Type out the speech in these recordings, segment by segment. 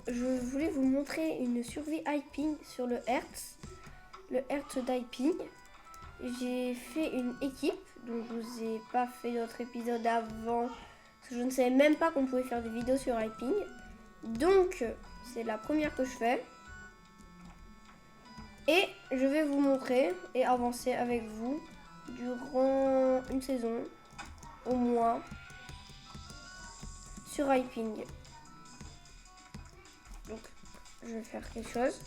je voulais vous montrer une survie hyping sur le Hertz. Le Hertz d'hyping. J'ai fait une équipe, donc je vous ai pas fait d'autres épisodes avant. Parce que je ne savais même pas qu'on pouvait faire des vidéos sur hyping. Donc, c'est la première que je fais. Et je vais vous montrer et avancer avec vous durant une saison, au moins, sur hyping. Donc, je vais faire quelque chose.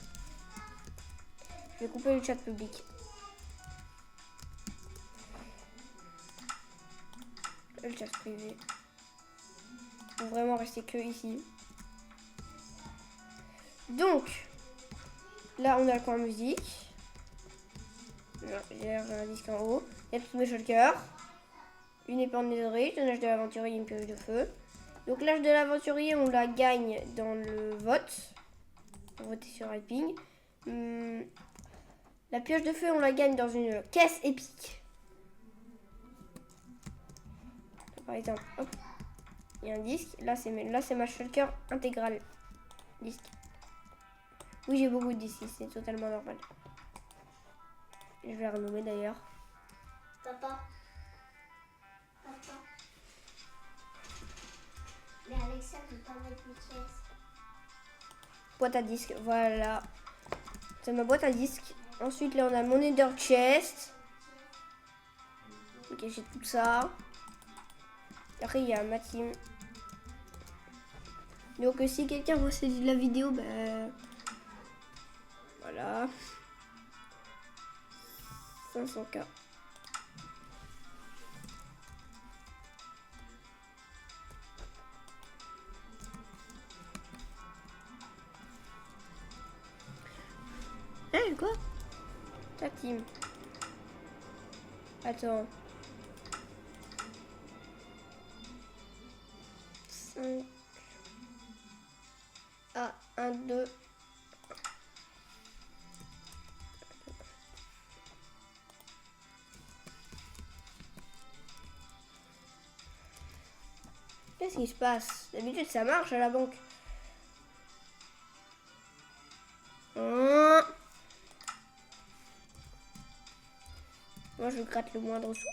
Je vais couper le chat public. Le chat privé. Faut vraiment rester que ici. Donc, là, on a le coin musique. J'ai un disque en haut. Il y a tous mes shulkers. Une épée en netherite, un âge de l'aventurier, une pioche de feu. Donc l'âge de l'aventurier, on la gagne dans le vote. Pour voter sur hyping. La pioche de feu, on la gagne dans une caisse épique. Par exemple, hop. Il y a un disque. Là, c'est ma shulker intégrale. Disque. Oui, j'ai beaucoup de disques, c'est totalement normal. Je vais la renommer d'ailleurs. Papa. Mais avec ça, tu peux pas mettre une pièce. Boîte à disques, voilà. C'est ma boîte à disques. Ensuite, là, on a mon Ender Chest. Ok, j'ai tout ça. Après, il y a ma team. Donc, si quelqu'un voit la vidéo, ben... Voilà. 500K. Quoi? Ta team. Attends. 5. Ah, 1, 2. Qu'est-ce qui se passe? D'habitude, ça marche à la banque. Moi, je gratte le moindre sou.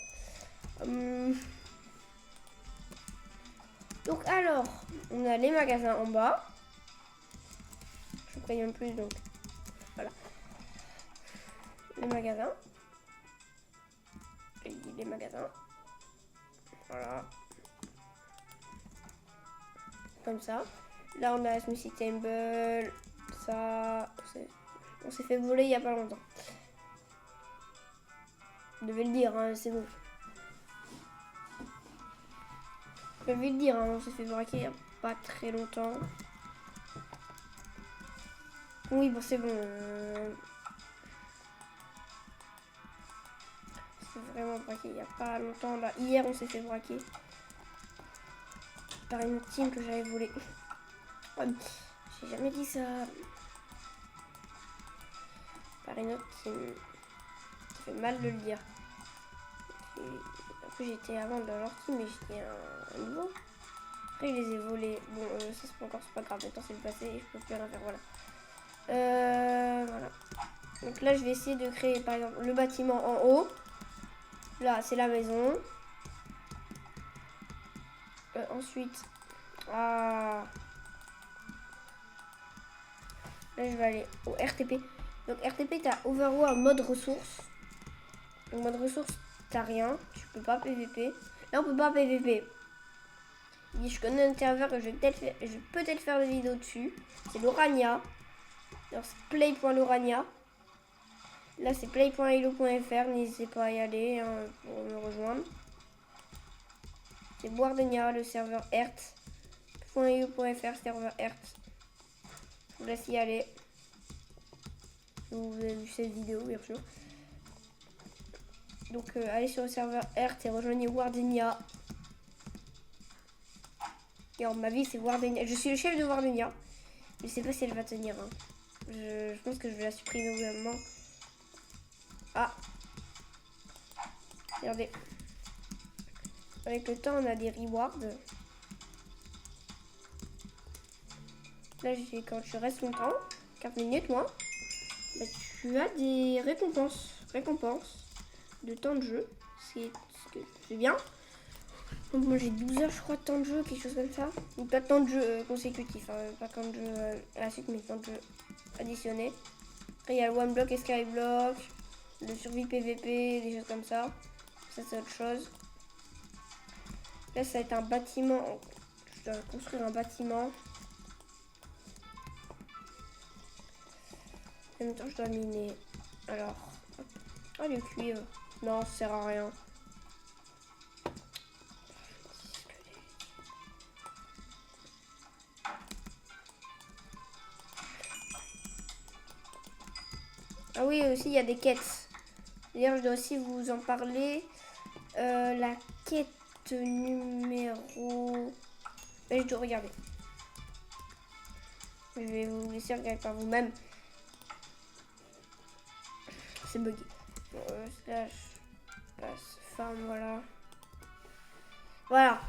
Donc, alors, on a les magasins en bas. Je paye un plus, donc voilà. Les magasins. J'ai dit les magasins. Voilà. Comme ça. Là, on a Smithy Table. Ça, on s'est fait voler il n'y a pas longtemps. Je devais le dire, hein, c'est bon. Je devais le dire, hein, on s'est fait braquer il n'y a pas très longtemps. Oui, bon, c'est bon. C'est vraiment braqué il n'y a pas longtemps. Là, hier, on s'est fait braquer par une team que j'avais volée. J'ai jamais dit ça. Par une autre team. Ça fait mal de le dire. En plus, j'étais avant dans leur team, mais j'étais un nouveau. Après, je les ai volés. Bon, ça c'est pas encore, c'est pas grave. Maintenant, c'est le passé et je peux plus rien faire. Voilà. Voilà. Donc là, je vais essayer de créer, par exemple, le bâtiment en haut. Là, c'est la maison. Ensuite, là, je vais aller au RTP. Donc, RTP, t'as Overwar mode ressources. Donc, mode ressources, t'as rien. Tu peux pas PVP. Là, on peut pas PVP. Je connais un serveur que je vais peut-être faire des vidéos dessus. C'est l'Orania. Alors, c'est play.l'Orania. Là, c'est play.elo.fr. N'hésitez pas à y aller hein, pour me rejoindre. C'est Boardenia, le serveur Hertz.io.fr, serveur Hertz. Je vous laisse y aller. Vous avez vu cette vidéo, bien sûr. Donc, allez sur le serveur Hertz et rejoignez Wardenia. Et en ma vie, c'est Wardenia. Je suis le chef de Wardenia. Je sais pas si elle va tenir. Hein. Je pense que je vais la supprimer au bout d'un moment. Ah. Regardez. Avec le temps, on a des rewards. Là, quand tu restes longtemps, 4 minutes, moi, bah, tu as des récompenses de temps de jeu. C'est bien. Donc moi j'ai 12 heures je crois de temps de jeu, quelque chose comme ça. Ou pas de temps de jeu consécutif, hein, pas temps de jeu à la suite, mais temps de jeu additionné. Après il y a le One Block et Skyblock, le survie PVP, des choses comme ça. Ça c'est autre chose. Là ça va être un bâtiment. Je dois construire un bâtiment. En même temps je dois miner. Alors. Ah le cuivre. Non, ça sert à rien. Ah oui, aussi il y a des quêtes. D'ailleurs, je dois aussi vous en parler. La quête numéro... Mais je dois regarder. Je vais vous laisser regarder par vous-même. C'est bugué. Slash passe farm, voilà. Voilà.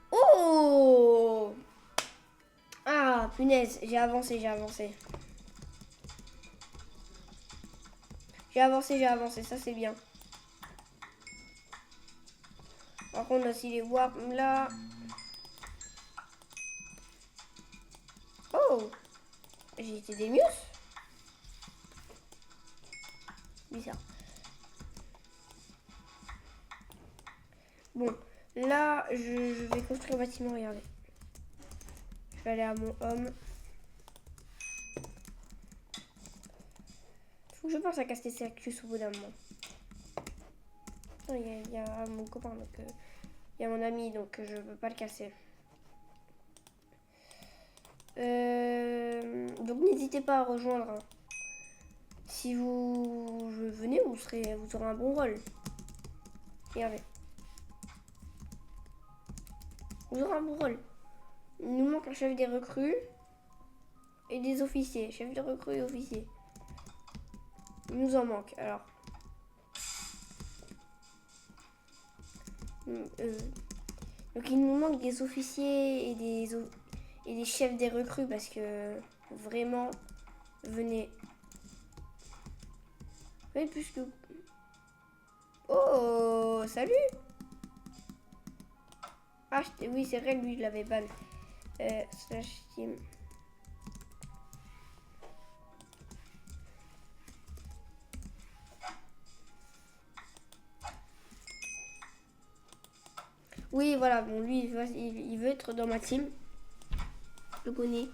Oh! Ah, punaise, j'ai avancé. J'ai avancé, ça c'est bien. Par contre, on a aussi les warp là. Oh! J'ai été des mieux. Bizarre. Bon, là, je vais construire un bâtiment, regardez. Je vais aller à mon home. Faut que je pense à casser Circus au bout d'un moment. Il y a mon copain, donc il y a mon ami, donc je peux pas le casser. Donc n'hésitez pas à rejoindre. Hein. Si vous venez, vous aurez un bon rôle. Regardez. Vous aurez un bon rôle. Il nous manque un chef des recrues et des officiers. Chef de recrues et officiers. Il nous en manque, alors. Donc il nous manque des officiers et des chefs des recrues parce que vraiment, venez. Oui, plus que... Oh, salut. Ah, oui, c'est vrai, lui, je l'avais ban. Slash team. Oui, voilà, bon, lui, il veut être dans ma team. Je le connais.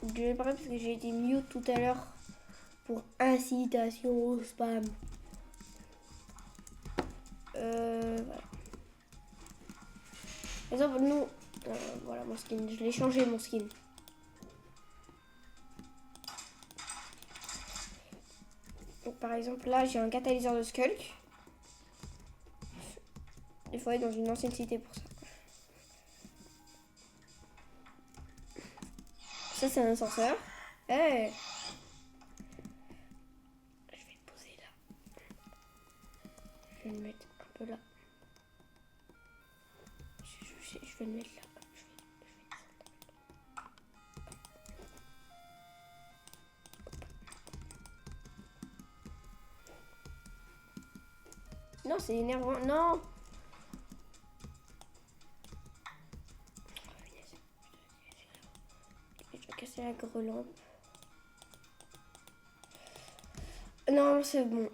Je vais parler parce que j'ai été mute tout à l'heure pour incitation au spam. Voilà. Par exemple, nous, voilà mon skin, je l'ai changé mon skin. Donc, par exemple, là, j'ai un catalyseur de Skulk. Il faut aller dans une ancienne cité pour ça. Ça, c'est un ascenseur. Hey. Je vais le poser là. Je vais le mettre un peu là. Je vais le mettre là. Non, c'est énervant. Non. Je vais casser la grelampe. Non, c'est bon.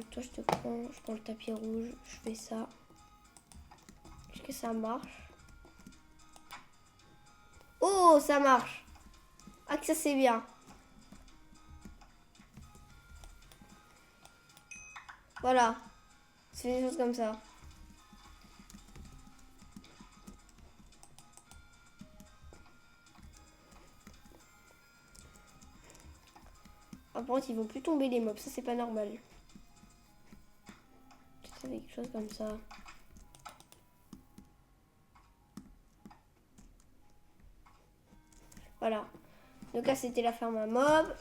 Toi, je prends le tapis rouge. Je fais ça. Est-ce que ça marche? Oh, ça marche. Ah, que ça, c'est bien. Voilà. C'est des choses comme ça. Par contre, ils vont plus tomber les mobs. Ça, c'est pas normal. C'est quelque chose comme ça. Voilà. Donc là, c'était la ferme à mob.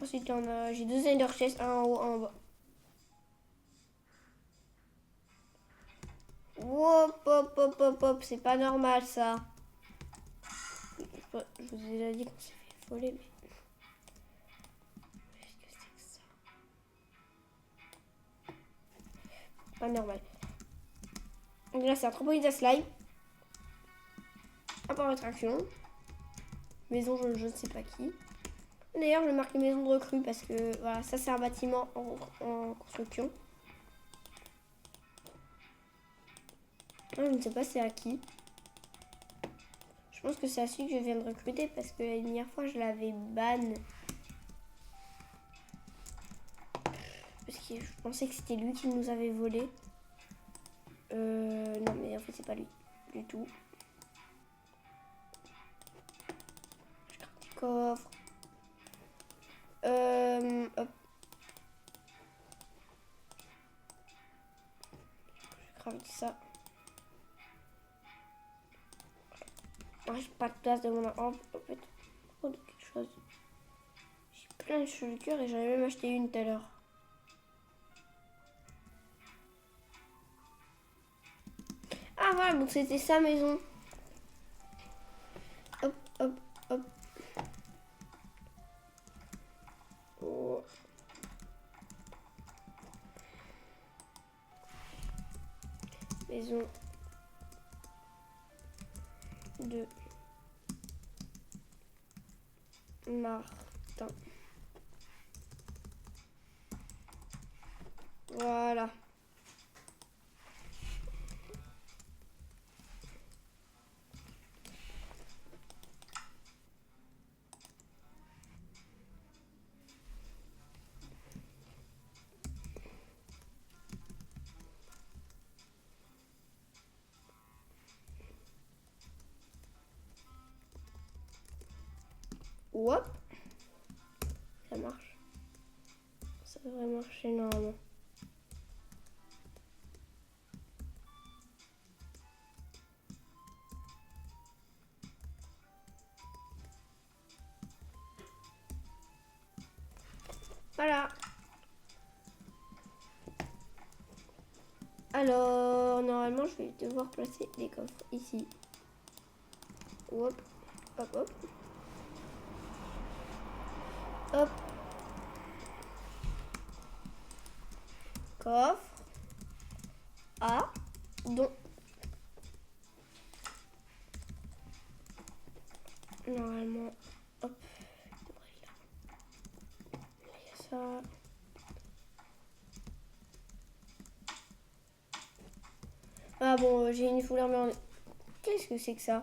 Ensuite, j'ai 2 ender chests, un en haut, un en bas. Hop, hop, hop, hop, hop. C'est pas normal, ça. Je vous ai déjà dit qu'on s'est fait voler, mais... Qu'est-ce que c'est que ça? Pas normal. Donc là, c'est un trampoline à slime. Un par rétraction. Maison, je ne sais pas qui. D'ailleurs, je marque maison de recrue parce que voilà, ça c'est un bâtiment en construction. Je ne sais pas c'est à qui. Je pense que c'est à celui que je viens de recruter parce que la dernière fois je l'avais ban. Parce que je pensais que c'était lui qui nous avait volé. Non mais en fait c'est pas lui du tout. Je crame du coffre. Hop. Je crame ça. J'ai pas de place de mon arbre. En fait, oh, de quelque chose. J'ai plein de cheveux et j'en ai même acheté une tout à l'heure. Ah voilà, donc c'était sa maison. Hop, hop, hop. Oh. Maison de Martin. Voilà. Hop. Ça marche. Ça devrait marcher normalement. Voilà. Alors, normalement, je vais devoir placer les coffres ici. Hop, hop, hop. Hop. Coffre. A. Donc. Normalement, hop. Là, il y a ça. Ah bon, j'ai une fouleur, mais on... Qu'est-ce que c'est que ça?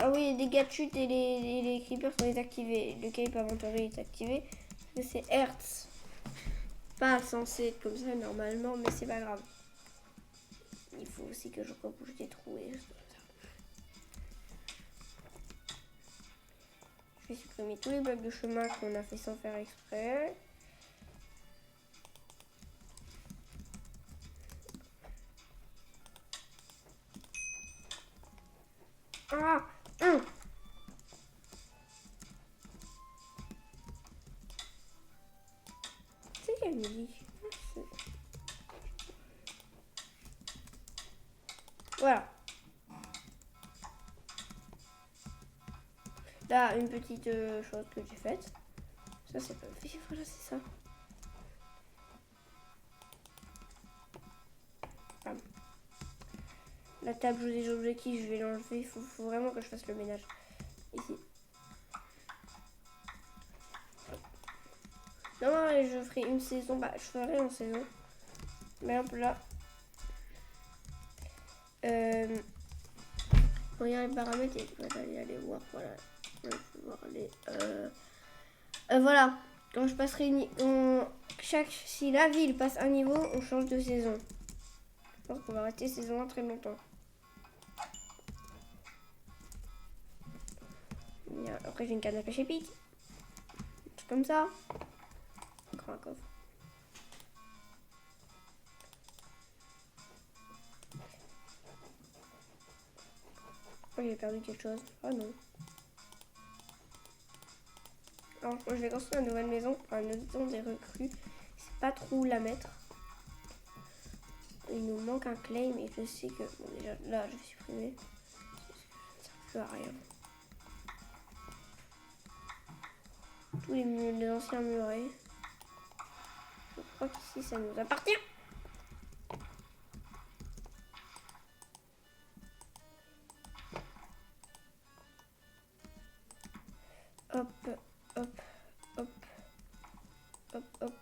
Ah oui, les dégâts de chute et les creepers sont désactivés. Le cape inventory est activé. Parce que c'est Hertz. Pas censé être comme ça normalement, mais c'est pas grave. Il faut aussi que je rebouche des trous et juste comme ça. Je vais supprimer tous les blocs de chemin qu'on a fait sans faire exprès. Ah, c'est quelle musique? Voilà. Là, une petite chose que j'ai faite. Ça, c'est pas... Voilà, c'est ça. Bam. La table des objectifs, je vais l'enlever. Il faut vraiment que je fasse le ménage. Ici. Non, je ferai une saison. Bah, je ferai en saison. Mais hop là. Regarde les paramètres et voilà, aller voir. Voilà. Voilà. Quand je passerai si la ville passe un niveau, on change de saison. Je pense qu'on va rester saison 1 très longtemps. Après j'ai une canne à pêche épique. Comme ça. Encore un coffre. Oh, j'ai perdu quelque chose. Oh non. Alors, moi, je vais construire une nouvelle maison. Enfin, une maison des recrues. Je sais pas trop où la mettre. il nous manque un claim et je sais que... Bon, déjà, là, je vais supprimer. Ça ne sert plus à rien. Tous les anciens murets. Je crois qu'ici, ça nous appartient. Hop, hop, hop, hop, hop.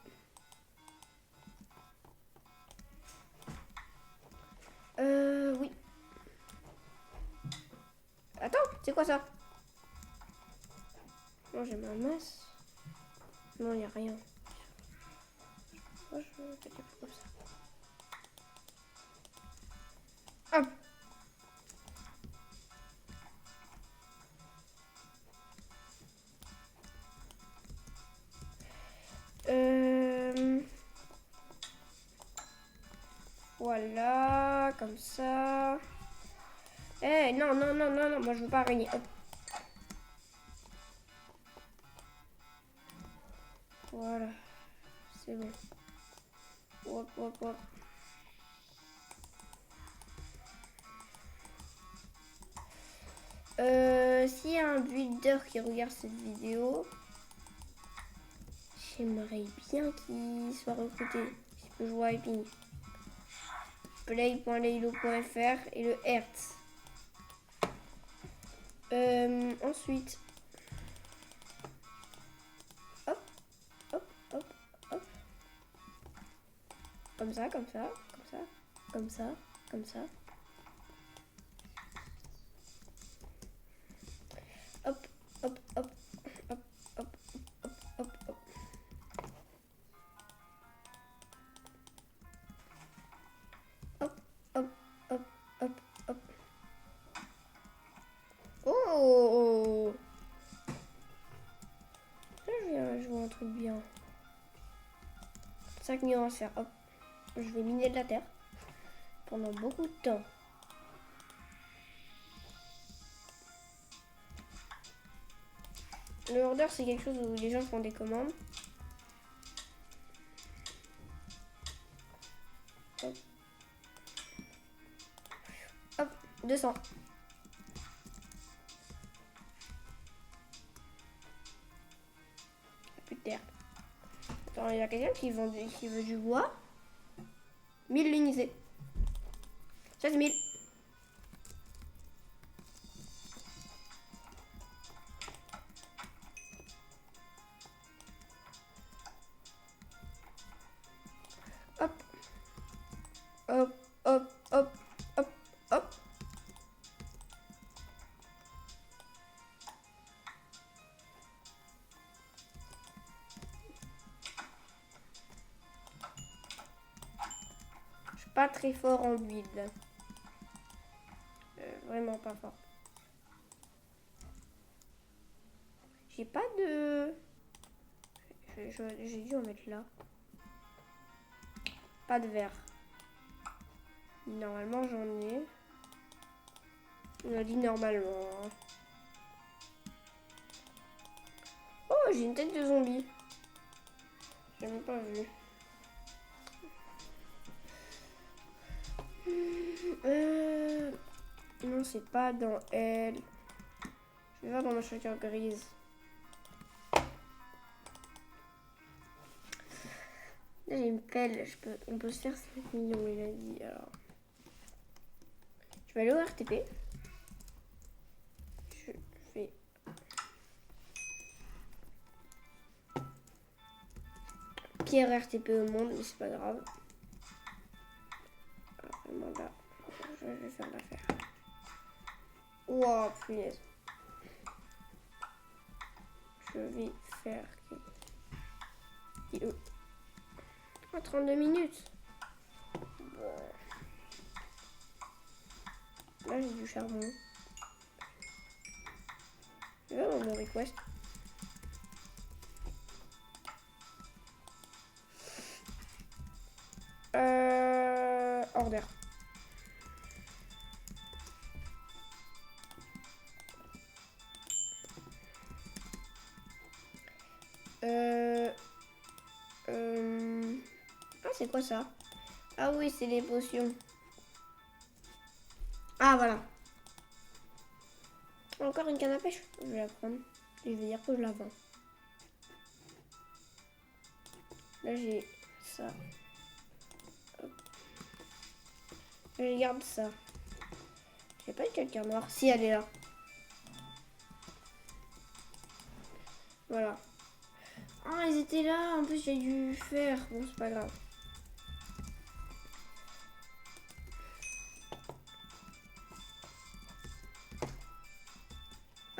Oui. Attends, c'est quoi ça? Non, j'ai ma masse. Non, il n'y a rien. Moi, je vais attaquer comme ça. Hop. Voilà, comme ça. Eh, non, non, non, non, non, moi je veux pas araignée. Hop. Voilà, c'est bon. Hop, hop, hop. S'il y a un builder qui regarde cette vidéo, j'aimerais bien qu'il soit recruté. Si je peux jouer à Epic. Play.leilo.fr et le Hertz. Ensuite, hop, hop, hop, hop. Comme ça, comme ça, comme ça, comme ça, comme ça. Hop, hop, hop, hop, hop, hop, hop, hop. Hop, hop, hop, hop, hop. Oh! Là, je vois un truc bien. 5 millions à faire. Hop. Je vais miner de la terre pendant beaucoup de temps. Le order, c'est quelque chose où les gens font des commandes. Hop. Hop, 200. Plus de terre. Attends, il y a quelqu'un qui veut du bois. 1000 linisés. 16 000. Hop. Hop, hop, hop, hop, hop. Je suis pas très fort en build. Vraiment pas fort. J'ai pas de... J'ai dû en mettre là. Pas de verre. Normalement, j'en ai. On a dit normalement. Hein. Oh, j'ai une tête de zombie. J'ai même pas vu. Non, c'est pas dans elle. Je vais voir dans ma chaussure grise. Là, j'ai une pelle. On peut se faire 5 millions, il a dit. Alors, je vais aller au RTP. Je fais... Pire RTP au monde, mais c'est pas grave. Alors, vraiment là, je vais faire l'affaire. Wow, punaise. Je vais faire... Ah, 32 minutes. Bon. Là, j'ai du charbon. Je vais dans le request. Order. Ah, c'est quoi ça? Ah oui, c'est les potions. Ah voilà. Encore une canne à pêche. Je vais la prendre. Et je vais dire que je la vends. Là j'ai ça. Hop. Je garde ça. J'ai pas une quelqu'un noir. Si, elle est là. Voilà. Ah, ils étaient là. En plus, j'ai dû faire. Bon, c'est pas grave.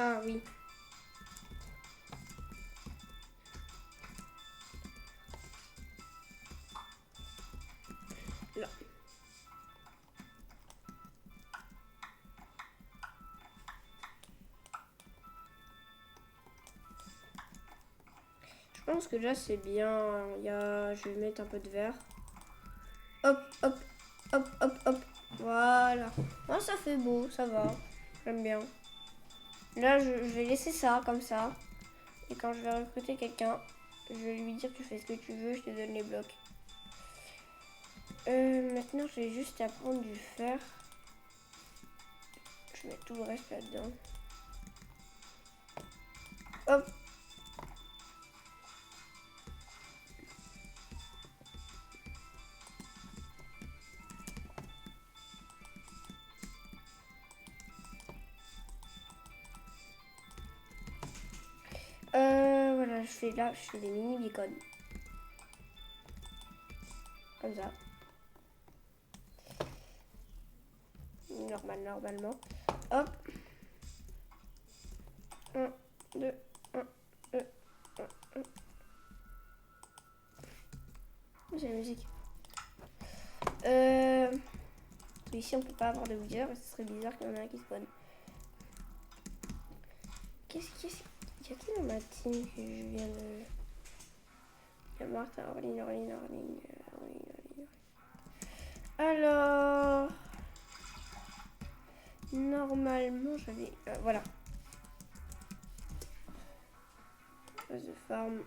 Ah oui. Là. Je pense que là c'est bien. Je vais mettre un peu de verre. Hop, hop, hop, hop, hop. Voilà. Oh, ça fait beau, ça va. J'aime bien. Là, je vais laisser ça comme ça. Et quand je vais recruter quelqu'un, je vais lui dire tu fais ce que tu veux, je te donne les blocs. Maintenant, j'ai juste à prendre du fer. Je mets tout le reste là-dedans. Hop. Voilà, je fais des mini bacon. Comme ça. Normalement. Hop. 1, 2, 1, 2, 1, 1. C'est la musique. Ici, on peut pas avoir de wither. Ce serait bizarre qu'il y en ait un qui spawn. Qu'est-ce qu'il y a qui dans ma team que je viens de... Il y a Martin, Orline. Alors... Normalement, j'avais... voilà. Phase de farm.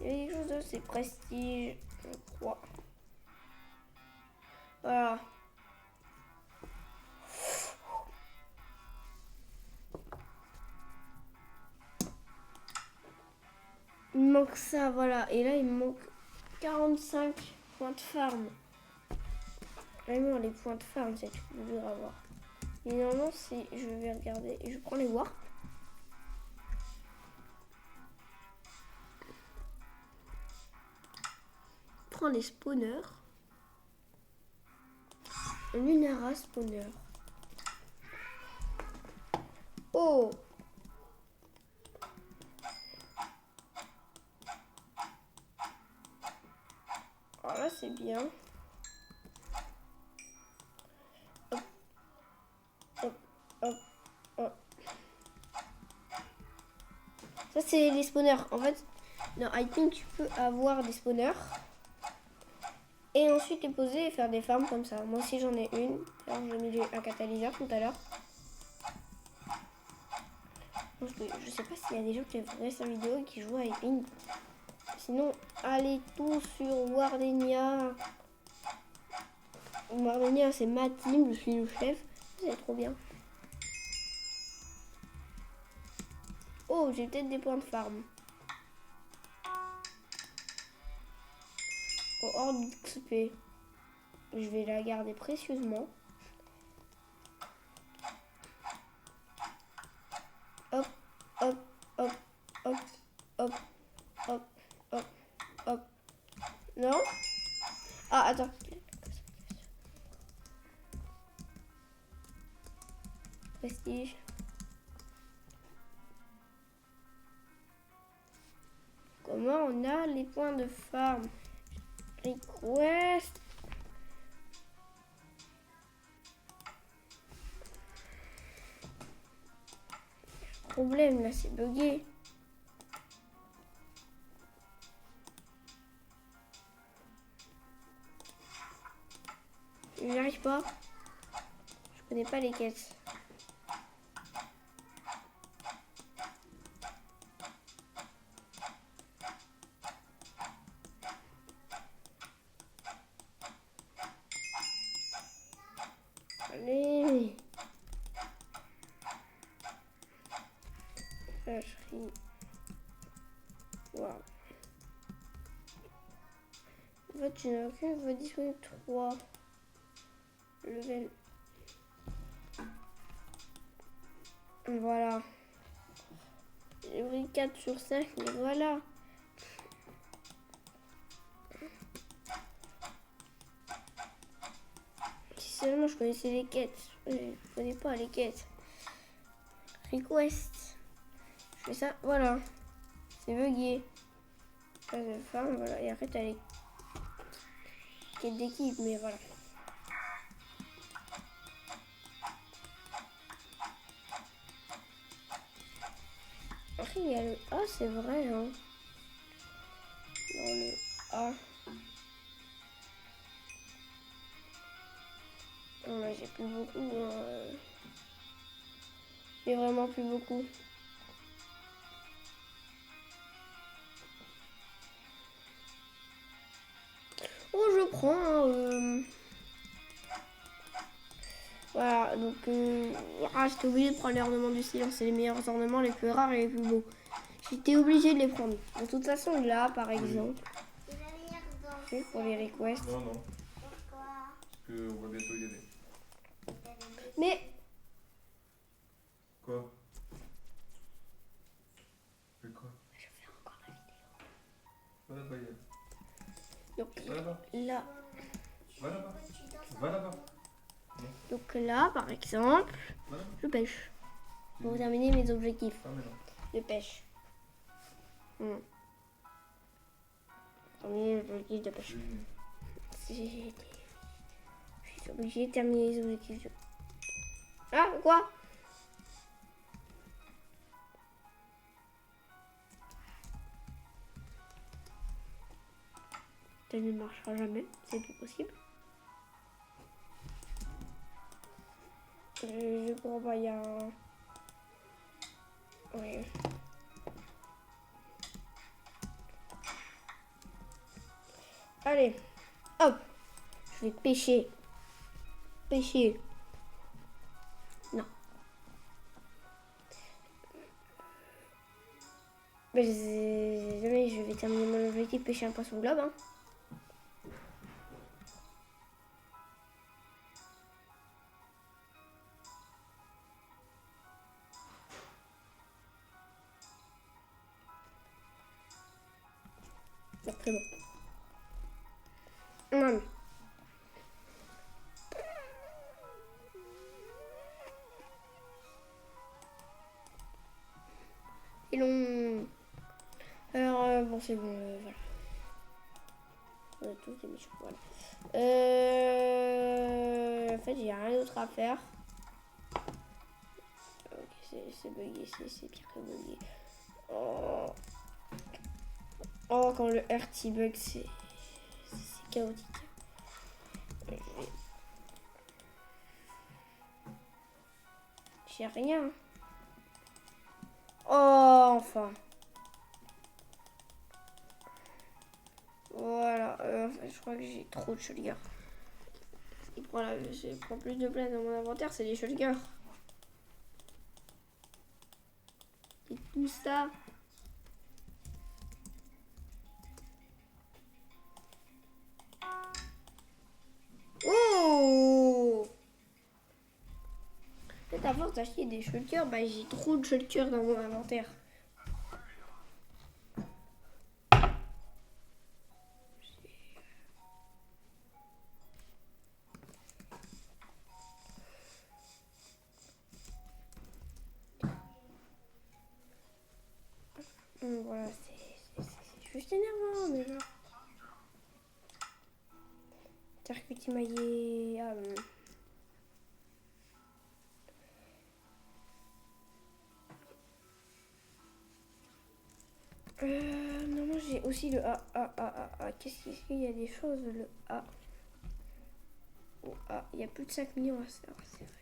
Il y a quelque chose de... C'est prestige, je crois. Voilà. Il me manque ça, voilà. Et là, il me manque 45 points de farm. Vraiment, les points de farm, c'est tout dur à avoir. Et normalement, si je vais regarder et je prends les warps. Je prends les spawners. Lunara spawner. Oh! Alors là, c'est bien. Hop, hop, hop, hop. Ça, c'est les spawners. En fait, dans Hiking, tu peux avoir des spawners. Et ensuite les poser et faire des farms comme ça. Moi aussi, j'en ai une. Alors, j'ai mis un catalyseur tout à l'heure. Je sais pas s'il y a des gens qui regardent sa vidéo et qui jouent à Hiking. Sinon, allez tous sur Wardenia. Wardenia, c'est ma team, je suis le chef. C'est trop bien. Oh, j'ai peut-être des points de farm. Oh, hors d'XP. Je vais la garder précieusement. Hop, hop, hop, hop, hop, hop, hop, hop. Non? Ah, attends. Prestige. Comment on a les points de farm? Request. Problème là, c'est bugué. J'y arrive pas. Je connais pas les quêtes. Voilà. En fait, tu n'as qu'une voie disponible 3. Level. Voilà. J'ai pris 4 sur 5, mais voilà. Si seulement je connaissais les quêtes. Je connais pas les quêtes. Request. Je fais ça, voilà. C'est bugué. Phase de farm, voilà. Et après, t'as les quêtes d'équipe, mais voilà. Après, il y a le A, c'est vrai, hein. Dans le A. Oh, là, j'ai plus beaucoup. Hein. J'ai vraiment plus beaucoup. Oh, je prends. Hein, Voilà, donc j'étais obligée de prendre les ornements du silence. C'est les meilleurs ornements, les plus rares et les plus beaux. J'étais obligée de les prendre. De toute façon, là, par exemple, Tu vas venir dans c'est pour les requests. Non, non, Pourquoi? parce qu'on va bientôt y aller. Mais Quoi? Mais quoi? je fais encore la vidéo. Va là-bas, Yann. Donc Va là-bas. là, Va là-bas. Va là-bas. donc là, par exemple, Va là-bas. je pêche. Pour terminer mes objectifs Ah, mais non. de pêche. Terminer les objectifs de pêche. Je suis obligée de terminer les objectifs de... Ah, quoi? Ça ne marchera jamais, c'est plus possible. Je crois pas, il y a un... Oui. Allez, hop, je vais pêcher. Pêcher. Non. Mais jamais je vais terminer mon objectif pêcher un poisson globe. Hein. C'est très bon. Et long. Alors, bon, c'est bon, voilà. On a tous des méchants, voilà. En fait, j'ai rien d'autre à faire. Ok, c'est bugué, c'est pire que bugué. Oh. Oh, quand le RT bug, c'est chaotique. J'ai rien. Oh, enfin. Voilà, je crois que j'ai trop de shotguns. Il prend plus de place dans mon inventaire, c'est les shotguns. Et tout ça. Oh! En fait, à force d'acheter des shotguns, bah, j'ai trop de shotguns dans mon inventaire. Voilà, c'est juste énervant, mais genre. Circuit maillé. Non, j'ai aussi le A. Qu'est-ce qu'il y a des choses, le A. Oh, A, il y a plus de 5 millions à faire, c'est vrai.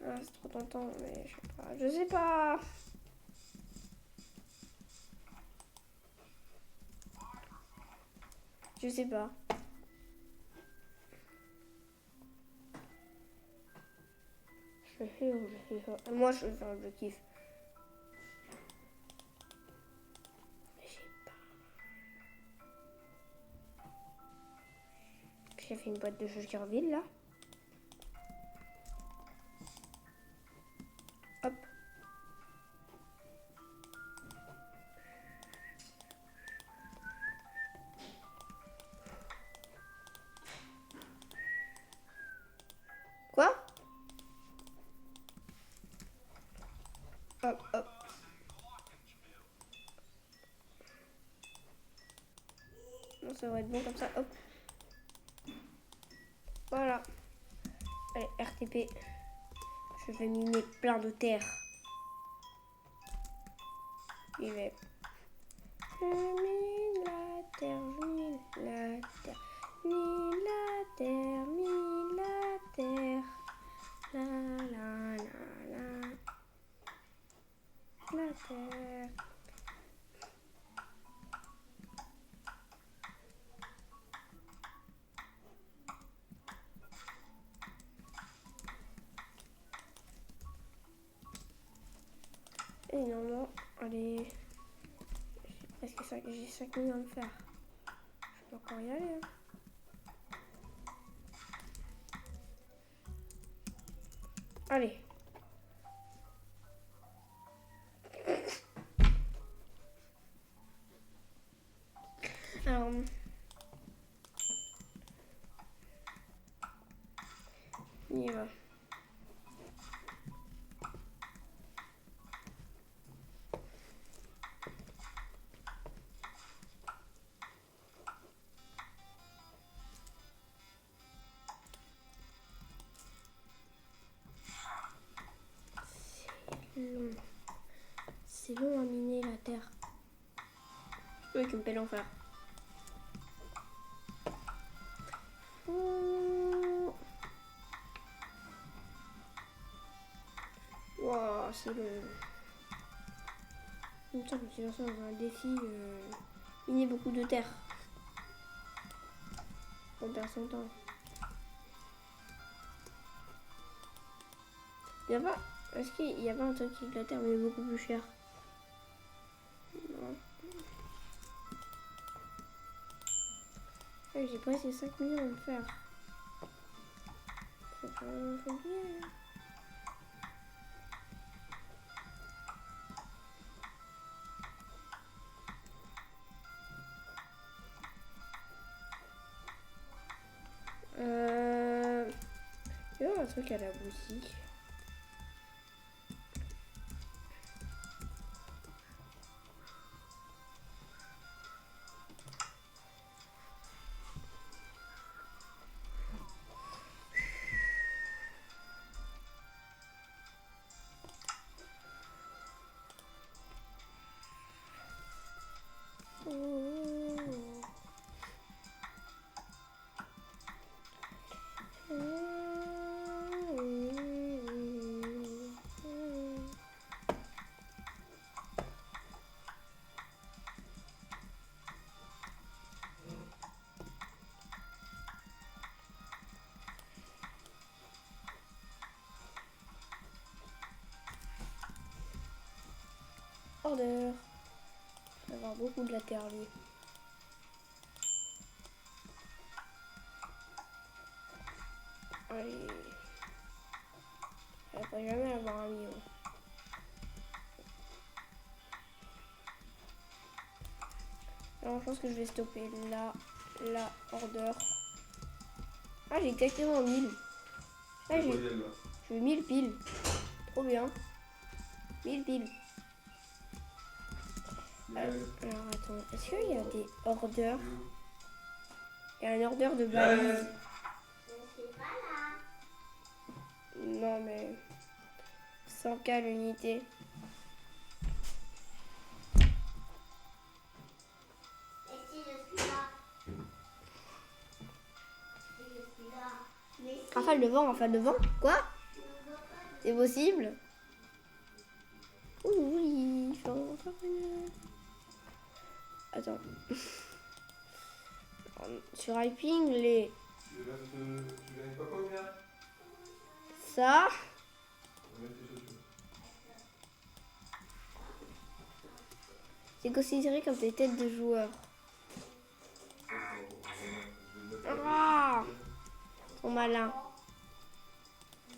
Ah, c'est trop tentant, mais je sais pas. Je sais pas. Je sais pas. Je fais ça. Moi, je vais faire l'objectif. J'ai fait une boîte de chaussures vide là. Hop. Quoi? Hop, hop. Non, ça va être bon comme ça. Hop. Voilà. Allez, RTP. Je vais miner plein de terre. J'y vais. Je mine la terre, je mine la terre. Mine la terre, mine la terre. La la la la. La terre. Et non, non, allez. J'ai 5 minutes à me faire. Je peux encore y aller. Hein. Allez. Alors, on y va. C'est long à miner la terre. Oui, qui me fait l'enfer. Wow, c'est long. En même temps, je me suis lancée dans un défi miner beaucoup de terre. On perd son temps. Y a pas. Est-ce qu'il y a pas un truc qui est de la terre mais beaucoup plus cher? Non. Ouais, j'ai presque 5 millions à me faire. Faut oublier. Il y a un truc à la boutique. Order. Il va y avoir beaucoup de la terre lui. Allez. Elle va jamais avoir un million. Alors je pense que je vais stopper là, order. Ah, j'ai exactement 1000. Ah, j'ai 1000 piles. Trop bien. 1000 piles. Alors attends, est-ce qu'il y a des orders? Il y a un order de balise. Non mais 100K l'unité. Rafale de vent, quoi? C'est possible? Oui, il faut encore une... Attends. Sur iPing, les... Tu gagnes pas combien? Ça. C'est considéré comme des têtes de joueurs. Ah sont malins.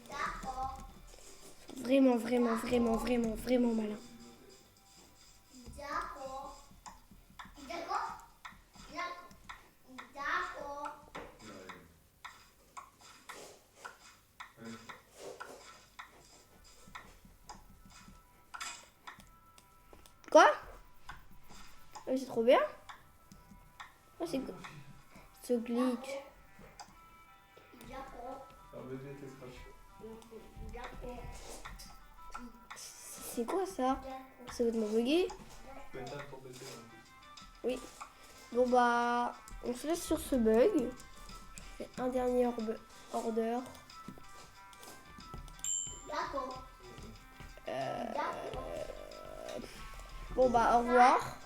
D'accord. Vraiment, vraiment, vraiment, vraiment, vraiment malins. D'accord. D'accord. D'accord. Allez. Quoi? Ah, c'est trop bien. Ah, c'est ce glitch. D'accord. Embêté tes scratch. D'accord. C'est quoi ça? C'est votre bugué? Tu peux éteindre ton PC en plus. Oui. Bon bah, on se laisse sur ce bug. Je fais un dernier order. D'accord. Bon bah, au revoir.